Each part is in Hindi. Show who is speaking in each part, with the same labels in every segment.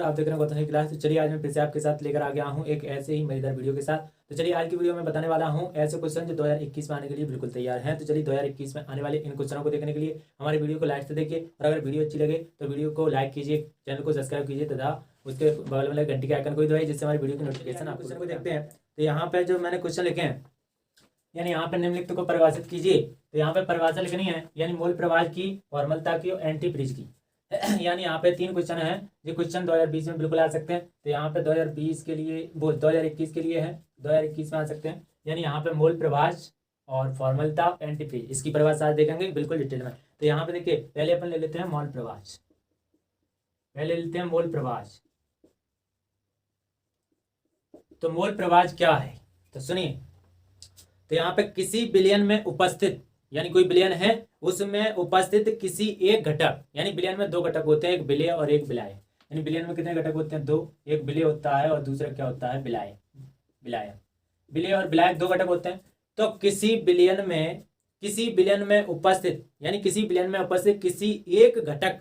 Speaker 1: आप देख रहे हैं गौतम की क्लास। तो चलिए आज मैं फिर से आपके साथ लेकर आ गया हूँ एक ऐसे ही मजेदार वीडियो के साथ। तो चलिए आज की वीडियो में बताने वाला हूँ ऐसे क्वेश्चन जो 2021 में आने के लिए बिल्कुल तैयार हैं। तो चलिए 2021 में आने वाले इन क्वेश्चनों को देखने के लिए हमारे वीडियो को लाइक से देखिए, और अगर वीडियो अच्छी लगे तो वीडियो को लाइक कीजिए, चैनल को सब्सक्राइब कीजिए तथा उसके बगल वाले घंटी के आइकन को दबाइए, जिससे हमारी वीडियो की नोटिफिकेशन आप क्वेश्चन को देखते हैं। तो यहाँ पे जो मैंने क्वेश्चन लिखे हैं, यानी यहाँ पे निम्नलिखित को परिभाषित कीजिए। तो यहाँ पे परिभाषा लिखनी है, यानी मूल प्रवाह की, फॉर्मलता की और एंटी फ्रीज की। यानी यहाँ पे 3 क्वेश्चन है। ये क्वेश्चन 2020 में बिल्कुल आ सकते हैं। तो यहाँ पे 2020 के लिए, वो 2021 के लिए है, 2021 में आ सकते हैं। यानी यहाँ पे मूल प्रवाह और फॉर्मलता, एंटी फ्रीज, इसकी परिभाषा आज देखेंगे बिल्कुल डिटेल में। तो यहाँ पे देखिए, पहले अपन ले लेते हैं मूल प्रवाह। पहले लेते हैं मूल प्रवाह। तो मूल प्रवाह क्या है तो सुनिए। तो यहाँ पे किसी विलयन में उपस्थित, यानी कोई विलयन है उसमें उपस्थित किसी एक घटक, यानी विलयन में 2 घटक होते हैं, एक विलेय और एक विलाय। यानी विलयन में कितने घटक होते हैं? 2। एक विलेय होता है और दूसरा क्या होता है? विलाय। विलेय और विलाय 2 घटक होते हैं। तो किसी विलयन में उपस्थित, यानी किसी विलयन में उपस्थित किसी एक घटक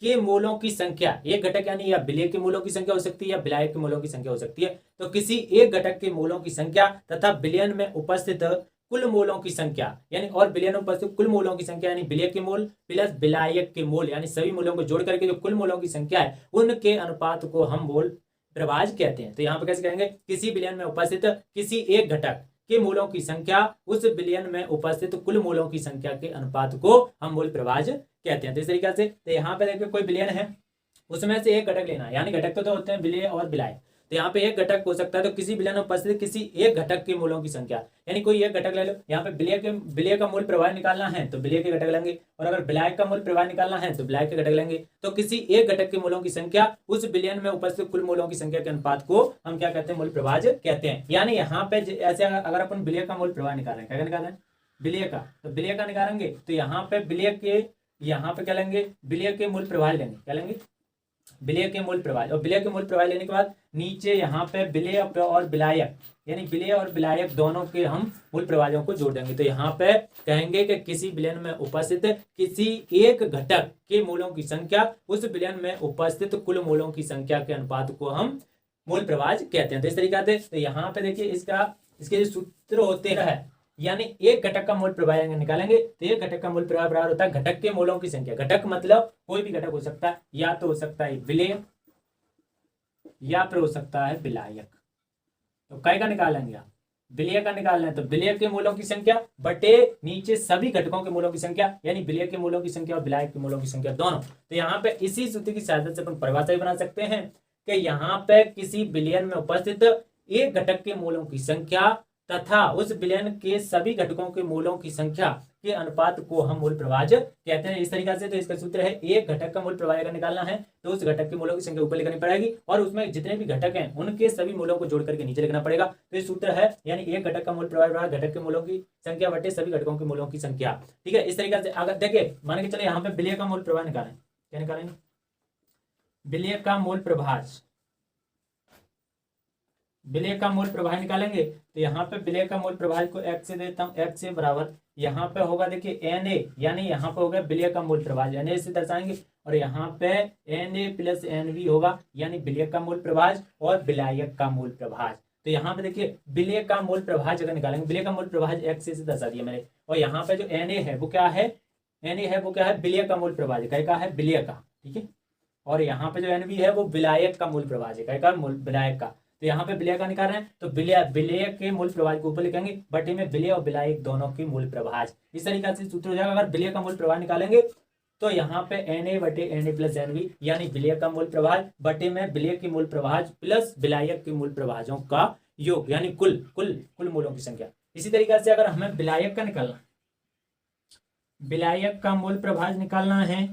Speaker 1: के मूलों की संख्या, एक घटक यानी या विलेय के मूलों की संख्या हो सकती है या विलायक के मूलों की संख्या हो सकती है। तो किसी एक घटक के मूलों की संख्या तथा विलयन में उपस्थित कुल मूलों की संख्या, यानी और विलयन में उपस्थित कुल मूलों की संख्या, यानी विलेय के मूल प्लस विलायक के मूल, यानी सभी मूलों को जोड़ करके जो कुल मूलों की संख्या है उनके अनुपात को हम मूल प्रवाह कहते हैं। तो यहाँ पे कैसे कहेंगे? किसी विलयन में उपस्थित किसी एक घटक के मूलों की संख्या उस विलयन में उपस्थित कुल मूलों की संख्या के अनुपात को हम मूल प्रवाह कहते हैं। तो इस तरीके से तो यहाँ पे देखिए कोई विलयन है, उसमें से एक घटक लेना है, यानी घटक तो होते हैं विलेय और विलाय। तो यहाँ पे एक घटक हो सकता है। तो किसी विलयन में उपस्थित किसी एक घटक के मूलों की संख्या, यानी कोई एक घटक ले लो। यहाँ पे विलेय का मूल प्रवाह निकालना है तो विलेय के घटक लेंगे, और अगर विलाय का मूल प्रवाह निकालना है तो विलाय के घटक लेंगे। तो किसी एक घटक के मूलों की संख्या उस विलयन में उपस्थित कुल मूलों की संख्या के अनुपात को हम क्या कहते हैं? मूल प्रवाह कहते हैं। यानी यहाँ पे ऐसे अगर अपन विलेय का मूल प्रवाह निकाल रहे हैं, क्या निकाल रहे हैं? विलेय का। तो विलेय का निकालेंगे तो यहाँ पे विलेय के, यहाँ पे क्या लेंगे? विलेय के मूल प्रवाह लेंगे। क्या लेंगे? विलेय के मूल प्रवाह। और विलेय के मूल प्रवाह लेने के बाद नीचे यहाँ पे विलेय और विलायक, यानी विलेय और विलायक दोनों के हम मूल प्रवाहों को जोड़ देंगे। तो यहाँ पे कहेंगे कि किसी विलयन में उपस्थित किसी एक घटक के मूलों की संख्या उस विलयन में उपस्थित कुल मूलों की संख्या के अनुपात को हम मूल प्रवाह कहते हैं। तो इस तरीके से तो यहाँ पे देखिए इसके जो सूत्र होते हैं, यानी एक घटक का मूल प्रवाह निकालेंगे तो एक घटक का मूल प्रवाह बराबर होता है घटक के मूलों की संख्या। घटक मतलब कोई भी घटक हो सकता है, या तो हो सकता है विलेय या फिर हो सकता है विलायक। तो कै का निकालेंगे आप? विलेय का निकालना है तो विलेय के मूलों की संख्या बटे नीचे सभी घटकों के मूलों की संख्या, यानी विलेय के मूलों की संख्या और विलायक के मूलों की संख्या दोनों। तो यहाँ पे इसी सूत्र की सहायता से अपन परिभाषा भी बना सकते हैं कि यहाँ पे किसी विलयन में उपस्थित एक घटक के मूलों की संख्या तथा उस विलयन के सभी घटकों के मूलों की संख्या के अनुपात को हम मूल प्रवाह कहते हैं। इस तरीके से तो इसका सूत्र है, एक घटक का मूल प्रवाह अगर निकालना है तो उस घटक के मूलों की संख्या ऊपर लिखनी पड़ेगी और उसमें जितने भी घटक हैं उनके सभी मूलों को जोड़ करके नीचे लिखना पड़ेगा। तो ये सूत्र है, यानी एक घटक का मूल प्रवाह घटक के मूलों की संख्या बटे सभी घटकों के मूलों की संख्या। ठीक है, इस तरीके से अगर देखिए मान के चले यहाँ पे विलेय का मूल प्रवाह निकालें। क्या निकालेंगे? विलेय का मूल प्रवाह, विलेय का मूल प्रवाह निकालेंगे तो यहाँ पे विलेय का मूल प्रवाह को x से देता हूँ, x से बराबर यहाँ पे होगा देखिए Na, यानी यहाँ पे होगा विलेय का मूल प्रवाह, Na से दर्शाएंगे, और यहाँ पे Na प्लस NV होगा, यानी विलेय का मूल प्रवाह और विलायक का मूल प्रवाह। तो यहाँ पे देखिए विलेय का मूल प्रवाह जगह निकालेंगे, विलेय का मूल प्रवाह x से दर्शा दिया मैंने, और यहाँ पे जो Na है वो क्या है? Na है वो क्या है? विलेय का मूल प्रवाह, कै का है? विलेय का। ठीक है, और यहाँ पे जो NV है वो विलायक का मूल प्रवाह, कै का? विलायक का। तो यहाँ पे विलेय का निकाल रहे हैं तो विलेय के मूल प्रवाह को ऊपर लिखेंगे बटे में विलेय और विलायक दोनों के मूल प्रवाह। इस तरीके से सूत्र हो जाएगा। अगर विलेय का मूल प्रवाह निकालेंगे तो यहाँ पे Na बटे Na प्लस NV, यानी विलेय का मूल प्रवाह बटे में विलेय के मूल प्रवाह प्लस विलायक के मूल प्रवाहों का योग, यानी कुल मूलों की संख्या। इसी तरीके से अगर हमें विलायक का निकालना, विलायक का मूल प्रवाह निकालना है,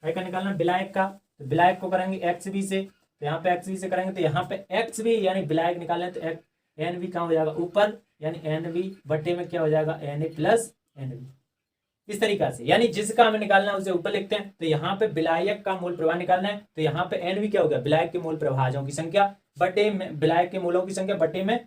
Speaker 1: का निकालना विलायक का, तो विलायक को करेंगे XV से, तो यहाँ पे XV से करेंगे तो यहाँ पे XV यानी विलायक निकालना है तो NV कहाँ हो जाएगा? ऊपर, यानी NV बटे में क्या हो जाएगा? Na plus NV। इस तरीका से, यानी जिसका हमें निकालना है उसे ऊपर लिखते हैं। तो यहाँ पे विलायक का मूल प्रवाह निकालना है तो यहाँ पे NV क्या हो गया? विलायक के मूल प्रवाहों की संख्या बटे में विलायक के मूलों की संख्या बटे में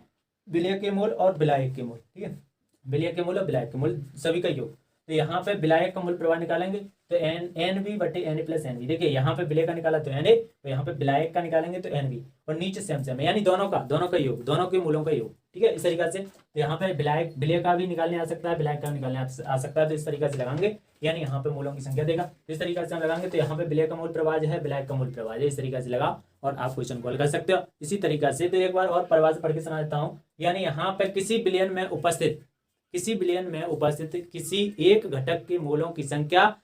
Speaker 1: विलेय के मूल और विलायक के मूल। ठीक है, विलेय के मूल और विलायक के मूल सभी का योग। तो यहाँ पे विलायक का मूल प्रवाह निकालेंगे तो एन बी बटे एन प्लस एन बी। देखिए यहाँ पे विलय का निकाला तो एन ए, तो यहाँ पे विलायक का निकालेंगे तो एन बी, और नीचे सेम सेम यानी दोनों का योग, दोनों के मूलों का योग। ठीक है, इस तरीके से। तो यहाँ पे विलय का भी निकालने आ सकता है, विलायक का भी निकालने आ सकता है। तो इस तरीके से लगाएंगे, यानी यहाँ पे मूलों की संख्या देगा। इस तरीके से हम लगाएंगे तो यहाँ पे विलय का मूल प्रवाह है, विलायक का मूल प्रवाह है। इस तरीके से लगा और आप क्वेश्चन को हल कर सकते हो इसी तरीके से। तो एक बार और परिभाषा पढ़ के सुना देता हूँ। यानी यहाँ पे किसी विलयन में उपस्थित किसी एक घटक के मूलों की संख्या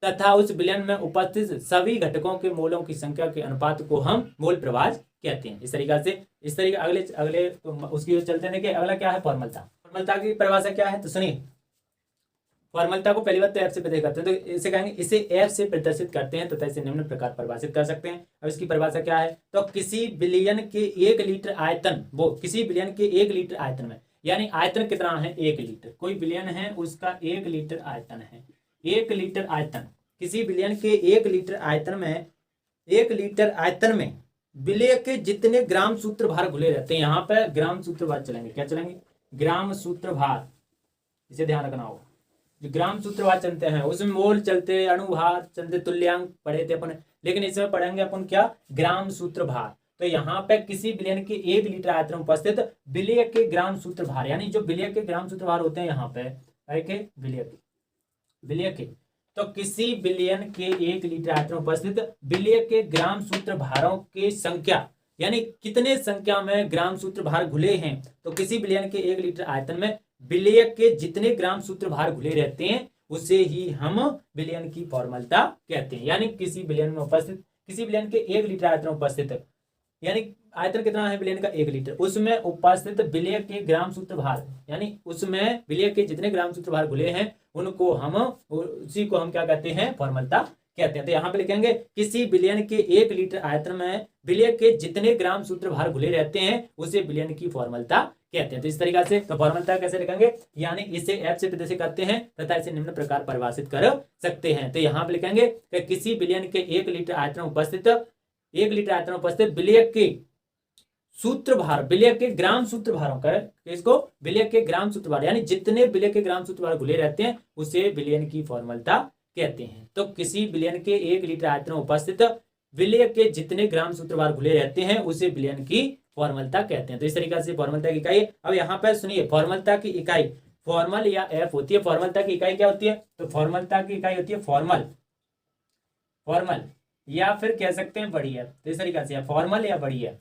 Speaker 1: तथा उस विलयन में उपस्थित सभी घटकों के मूलों की संख्या के अनुपात को हम मूल प्रवाह कहते हैं। इस तरीके अगले उसकी ओर चलते हैं। अगला क्या है, फॉर्मलता की परिभाषा क्या है, तो सुनिए। फॉर्मलता को पहली बात तो एफ से प्रदर्शित करते हैं, तो इसे कहेंगे इसे एफ से प्रदर्शित करते हैं तथा इसे निम्न प्रकार परिभाषित कर सकते हैं। अब इसकी परिभाषा क्या है, तो किसी बिलियन के 1 लीटर आयतन, वो किसी बिलियन के 1 लीटर आयतन में, यानी आयतन कितना है 1 लीटर, कोई बिलियन है उसका 1 लीटर आयतन है, 1 लीटर आयतन, किसी बिलियन के 1 लीटर आयतन में, 1 लीटर आयतन में विलय के जितने ग्राम सूत्र भार घुले रहते हैं। यहाँ पे ग्राम सूत्र भार चलेंगे, क्या चलेंगे, ग्राम सूत्र भार, इसे ध्यान रखना होगा। जो ग्राम सूत्र भार चलते हैं उसमें मोल चलते, अणुभार चलते, तुल्यांक पढ़े थे अपन, लेकिन इसमें पढ़ेंगे अपन क्या, ग्राम सूत्र भार। तो यहाँ पे किसी विलयन के 1 लीटर आयतन में उपस्थित विलय के ग्राम सूत्र भार, यानी जो विलय के ग्राम सूत्र भार होते हैं यहाँ पे विलय के, तो किसी विलयन के 1 लीटर आयतन में उपस्थित विलय के ग्राम सूत्र भारों की संख्या, यानी कितने संख्या में ग्राम सूत्र भार घुले हैं। तो किसी विलयन के 1 लीटर आयतन में विलय के जितने ग्राम सूत्र भार घुले रहते हैं उसे ही हम विलयन की फॉर्मलता कहते हैं। यानी किसी विलयन में उपस्थित, किसी विलयन के 1 लीटर आयतन में उपस्थित, यानी आयतन कितना है विलयन का 1 लीटर, उसमें उपस्थित विलय के ग्राम सूत्र भार, यानी उसमें विलय के जितने ग्राम सूत्र भार घुले हैं उनको हम, उसी को हम क्या कहते हैं, फॉर्मलता कहते हैं। तो यहाँ पे लिखेंगे किसी विलयन के 1 लीटर आयतन में विलय के जितने ग्राम सूत्र भार घुले रहते हैं उसे विलयन की फॉर्मलता कहते हैं। तो इस तरीके से तो फॉर्मलता कैसे लिखेंगे, यानी इसे एफ से प्रदर्शित करते हैं तथा इसे निम्न प्रकार परिभाषित कर सकते हैं। तो यहाँ पे लिखेंगे कि किसी विलयन के 1 लीटर आयतन में उपस्थित, 1 लीटर आयतन में उपस्थित विलय के सूत्र भार, विलय के ग्राम सूत्र भारों का, इसको विलय के ग्राम सूत्र भार, यानी जितने विलय के ग्राम सूत्र भार घुले रहते हैं उसे विलयन की फॉर्मलता कहते हैं। तो किसी विलयन के 1 लीटर आयतन में उपस्थित विलय के जितने ग्राम सूत्र भार घुले रहते हैं उसे विलयन की फॉर्मलता कहते हैं। तो इस तरीके से फॉर्मलता की इकाई, अब यहाँ पर सुनिए, फॉर्मलता की इकाई फॉर्मल या एफ होती है। फॉर्मलता की इकाई क्या होती है, तो फॉर्मलता की इकाई होती है फॉर्मल या फिर कह सकते हैं बड़ी एफ। तो इस तरीके से फॉर्मल या बड़ी एफ,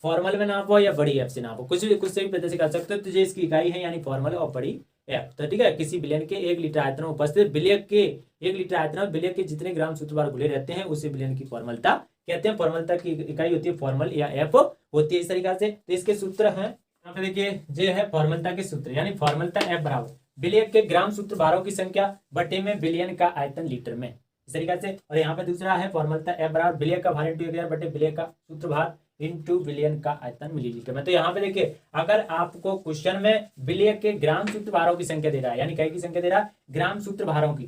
Speaker 1: फॉर्मल में नापो या बड़ी एफ से नापो, कुछ से भी प्रदर्शित कर सकते हो। तो ये इसकी इकाई है, यानी फॉर्मल और बड़ी एफ। तो ठीक है, किसी विलयन के 1 लीटर आयतन में उपस्थित विलय के 1 लीटर आयतन में विलय के जितने ग्राम सूत्र भार घुले रहते हैं उसे विलयन की फॉर्मलता कहते हैं। फॉर्मलता की इकाई होती है फॉर्मल या एफ होती है। इस तरीके से तो इसके सूत्र हैं, यहाँ पे देखिए ये है फॉर्मलता के सूत्र, यानी फॉर्मलता एफ बराबर विलय के ग्राम सूत्र भारों की संख्या बटे में विलयन का आयतन लीटर में, इस तरीके से। और यहाँ पे दूसरा है फॉर्मलता एफ बराबर विलय का भार इंटू 1000 बटे विलय का सूत्र भार इंटू विलयन का आयतन मिलीलीटर में। तो यहाँ पे देखिए, अगर आपको क्वेश्चन में विलय के ग्राम सूत्र भारों की संख्या दे रहा है, यानी कई की संख्या दे रहा है, ग्राम सूत्र भारों की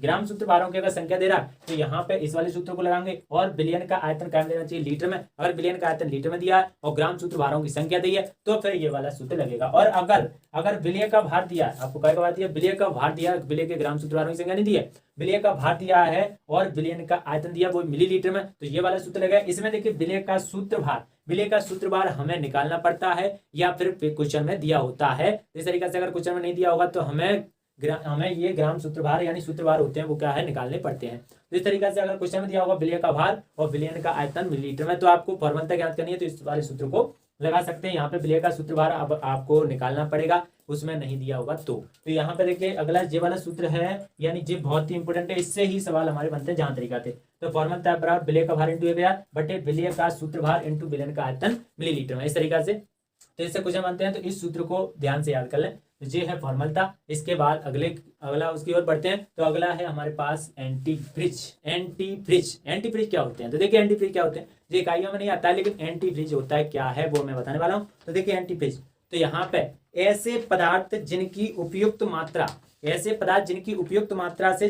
Speaker 1: अगर संख्या दे रहा है तो यहाँ पे इस वाले सूत्र को लगाएंगे और विलयन का आयतन क्या देना चाहिए, लीटर में। अगर विलयन का आयतन लीटर में दिया है और ग्राम सूत्र भारों की संख्या दी है तो फिर ये वाला सूत्र लगेगा। और अगर विलय का भार दिया, आपको क्या भार दिया, विलय का भार दिया, विलय के ग्राम सूत्र भारों की संख्या नहीं दी है, विलय का भार दिया है और विलयन का आयतन दिया वो मिलीलीटर में, तो ये वाला सूत्र लगेगा। इसमें देखिए विलय का सूत्र भार हमें निकालना पड़ता है या फिर क्वेश्चन में दिया होता है। इस तरीके से अगर क्वेश्चन में नहीं दिया होगा तो हमें ये ग्राम सूत्र भार यानी सूत्र भार होते हैं वो क्या है, निकालने पड़ते हैं। तो इस तरीके से अगर क्वेश्चन में दिया होगा विलय का भार और विलयन का आयतन मिलीलीटर में, तो आपको फॉर्मलता ज्ञात करनी है तो इस वाले सूत्र को लगा सकते हैं। यहाँ पे विलय का सूत्र भार अब आपको निकालना पड़ेगा, उसमें नहीं दिया होगा तो यहाँ पे देखिए अगला जे वाला सूत्र है, यानी जे बहुत ही इंपोर्टेंट है, इससे ही सवाल हमारे बनते हैं जहां तरीका थे। तो फॉर्मलता बराबर विलय का भार इंटू 1000 बटे विलय का सूत्र भार इंटू विलयन का आयतन मिलीलीटर में, इस तरीका से। तो इससे कुछ बनते हैं, तो इस सूत्र को ध्यान से याद कर लें। तो ये है फॉर्मलता। इसके बाद अगला उसकी ओर बढ़ते हैं। तो अगला है हमारे पास एंटीफ्रिज क्या होते हैं। तो देखिए एंटीफ्रिज क्या होते हैं, ये इकाइयों में नहीं आता है, लेकिन एंटीफ्रिज होता है क्या है वो मैं बताने वाला हूँ। तो देखिए एंटीफ्रिज, तो यहाँ पे ऐसे पदार्थ जिनकी उपयुक्त मात्रा से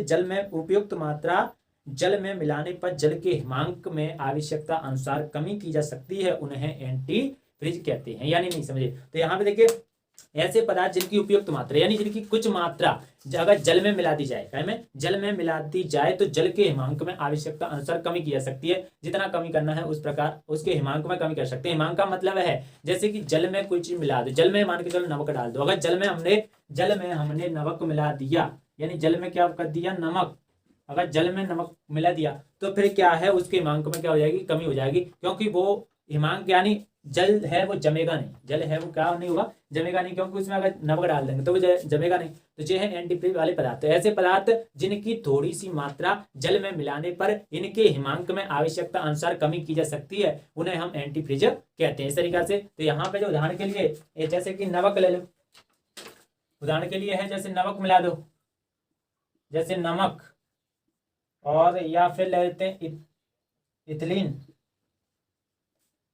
Speaker 1: जल में मिलाने पर जल के हिमांक में आवश्यकता अनुसार कमी की जा सकती है, उन्हें एंटीफ्रिज कहते हैं। यानी नहीं समझे, तो यहाँ पे देखिए ऐसे पदार्थ जिनकी उपयुक्त मात्रा यानी जिनकी कुछ मात्रा अगर जल में मिला दी जाए, क्या में जल में मिला दी जाए तो जल के हिमांक में आवश्यकता अनुसार कमी की जा सकती है। जितना कमी करना है उस प्रकार उसके हिमांक में कमी कर सकते हैं। हिमांक का मतलब है जैसे कि जल में कोई चीज मिला दो, जल में मान के चलो नमक डाल दो, अगर जल में हमने नमक मिला दिया, यानी जल में क्या कर दिया, नमक, अगर जल में नमक मिला दिया तो फिर क्या है, उसके हिमांक में क्या हो जाएगी, कमी हो जाएगी, क्योंकि वो हिमांक यानी जल है वो जमेगा नहीं, जल है वो क्या नहीं होगा, जमेगा नहीं, क्योंकि उसमें अगर नमक डाल देंगे तो वो जमेगा नहीं। तो ये है एंटीफ्रीज वाले पदार्थ। ऐसे पदार्थ जिनकी थोड़ी सी मात्रा जल में मिलाने पर इनके हिमांक में आवश्यकता अनुसार कमी की जा सकती है, उन्हें हम एंटीफ्रीज कहते हैं। इस तरीके से तो यहाँ पे जो उदाहरण के लिए जैसे कि नमक ले लो, उदाहरण के लिए है जैसे नमक मिला दो, जैसे नमक, और या फिर ले लेते हैं इथिलीन,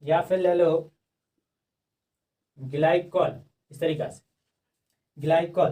Speaker 1: या फिर ले लो ग्लाइकोल, इस तरीके से ग्लाइकोल।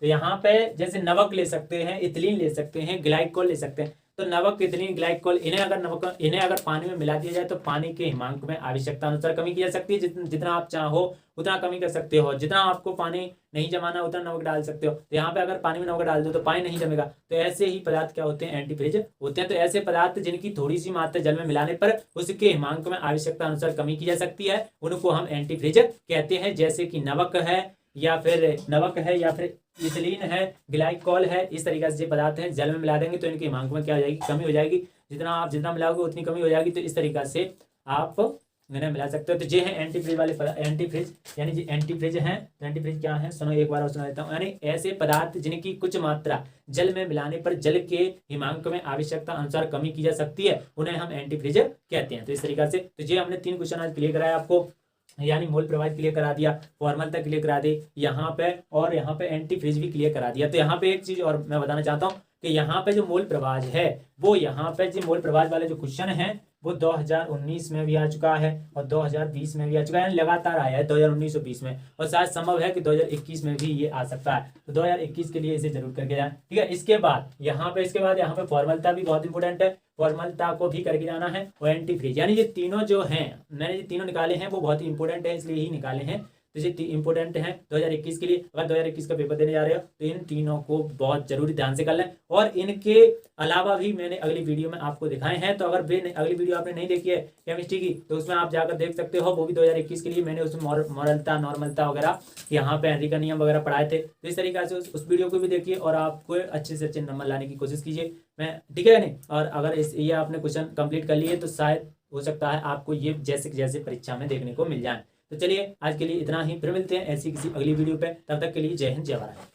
Speaker 1: तो यहाँ पे जैसे नमक ले सकते हैं, इथिलीन ले सकते हैं, ग्लाइकोल ले सकते हैं। तो नमक, इथिलीन, ग्लाइकोल इन्हें अगर पानी में मिला दिया जाए तो पानी के हिमांक में आवश्यकता अनुसार कमी की जा सकती है। जितना आप चाहो उतना कमी कर सकते हो, जितना आपको पानी नहीं जमाना उतना नमक डाल सकते हो। तो यहाँ पे अगर पानी में नमक डाल दो तो पानी नहीं जमेगा। तो ऐसे ही पदार्थ क्या होते हैं, एंटीफ्रीज होते हैं। तो ऐसे पदार्थ जिनकी थोड़ी सी मात्रा जल में मिलाने पर उसके हिमांक में आवश्यकता अनुसार कमी की जा सकती है, उनको हम एंटीफ्रीज कहते हैं। जैसे कि नमक है या फिर इथिलीन है, ग्लाइकोल है, इस तरीके से पदार्थ हैं, जल में मिला देंगे तो इनके हिमांक में क्या हो जाएगी, कमी हो जाएगी। जितना मिलाओगे उतनी कमी हो जाएगी। तो इस तरीके से आप इन्हें मिला सकते हो। तो ये है एंटीफ्रीज वाले एंटीफ्रीज, यानी जी एंटीफ्रीज हैं। तो एंटीफ्रीज क्या है, सुनो एक बार और सुना देता हूँ। यानी ऐसे पदार्थ जिनकी कुछ मात्रा जल में मिलाने पर जल के हिमांक में आवश्यकता अनुसार कमी की जा सकती है, उन्हें हम एंटीफ्रीज कहते हैं। तो इस तरीके से तो ये हमने 3 क्वेश्चन आज क्लियर कराया आपको, यानी मोल प्रवाह क्लियर करा दिया, फॉर्मलता क्लियर करा दी यहाँ पे, और यहाँ पे एंटीफ्रीज भी क्लियर करा दिया। तो यहाँ पे एक चीज और मैं बताना चाहता हूँ कि यहाँ पे जो मोल प्रवाह है वो यहाँ पे जो मोल प्रवाह वाले जो क्वेश्चन है वो 2019 में भी आ चुका है और 2020 में भी आ चुका है, लगातार आया है 2019 और 20 में, और शायद संभव है कि 2021 में भी ये आ सकता है। तो 2021 के लिए इसे जरूर करके जाए, ठीक है। इसके बाद यहाँ पे फॉर्मलता भी बहुत इंपॉर्टेंट है, फॉर्मलता को भी करके जाना है। और एंटीफ्रीज, यानी ये तीनों जो हैं, मैंने ये तीनों निकाले हैं वो बहुत ही इंपॉर्टेंट है, इसलिए ही निकाले हैं। तो ये इंपॉर्टेंट है 2021 के लिए। अगर 2021 का पेपर देने जा रहे हो तो इन तीनों को बहुत जरूरी ध्यान से कर लें। और इनके अलावा भी मैंने अगली वीडियो में आपको दिखाए हैं, तो अगर अगली वीडियो आपने नहीं देखी है केमिस्ट्री की तो उसमें आप जाकर देख सकते हो, वो भी 2021 के लिए मैंने उसमें मॉरलता, नॉर्मलता वगैरह, यहाँ पे हेनरी का नियम वगैरह पढ़ाए थे। तो इस तरीके से उस वीडियो को भी देखिए और आपको अच्छे से अच्छे नंबर लाने की कोशिश कीजिए, मैं ठीक है नहीं। और अगर ये आपने क्वेश्चन कंप्लीट कर लिए तो शायद हो सकता है आपको ये जैसे परीक्षा में देखने को मिल जाए। तो चलिए आज के लिए इतना ही, फिर मिलते हैं ऐसी किसी अगली वीडियो पे। तब तक के लिए जय हिंद, जय भारत।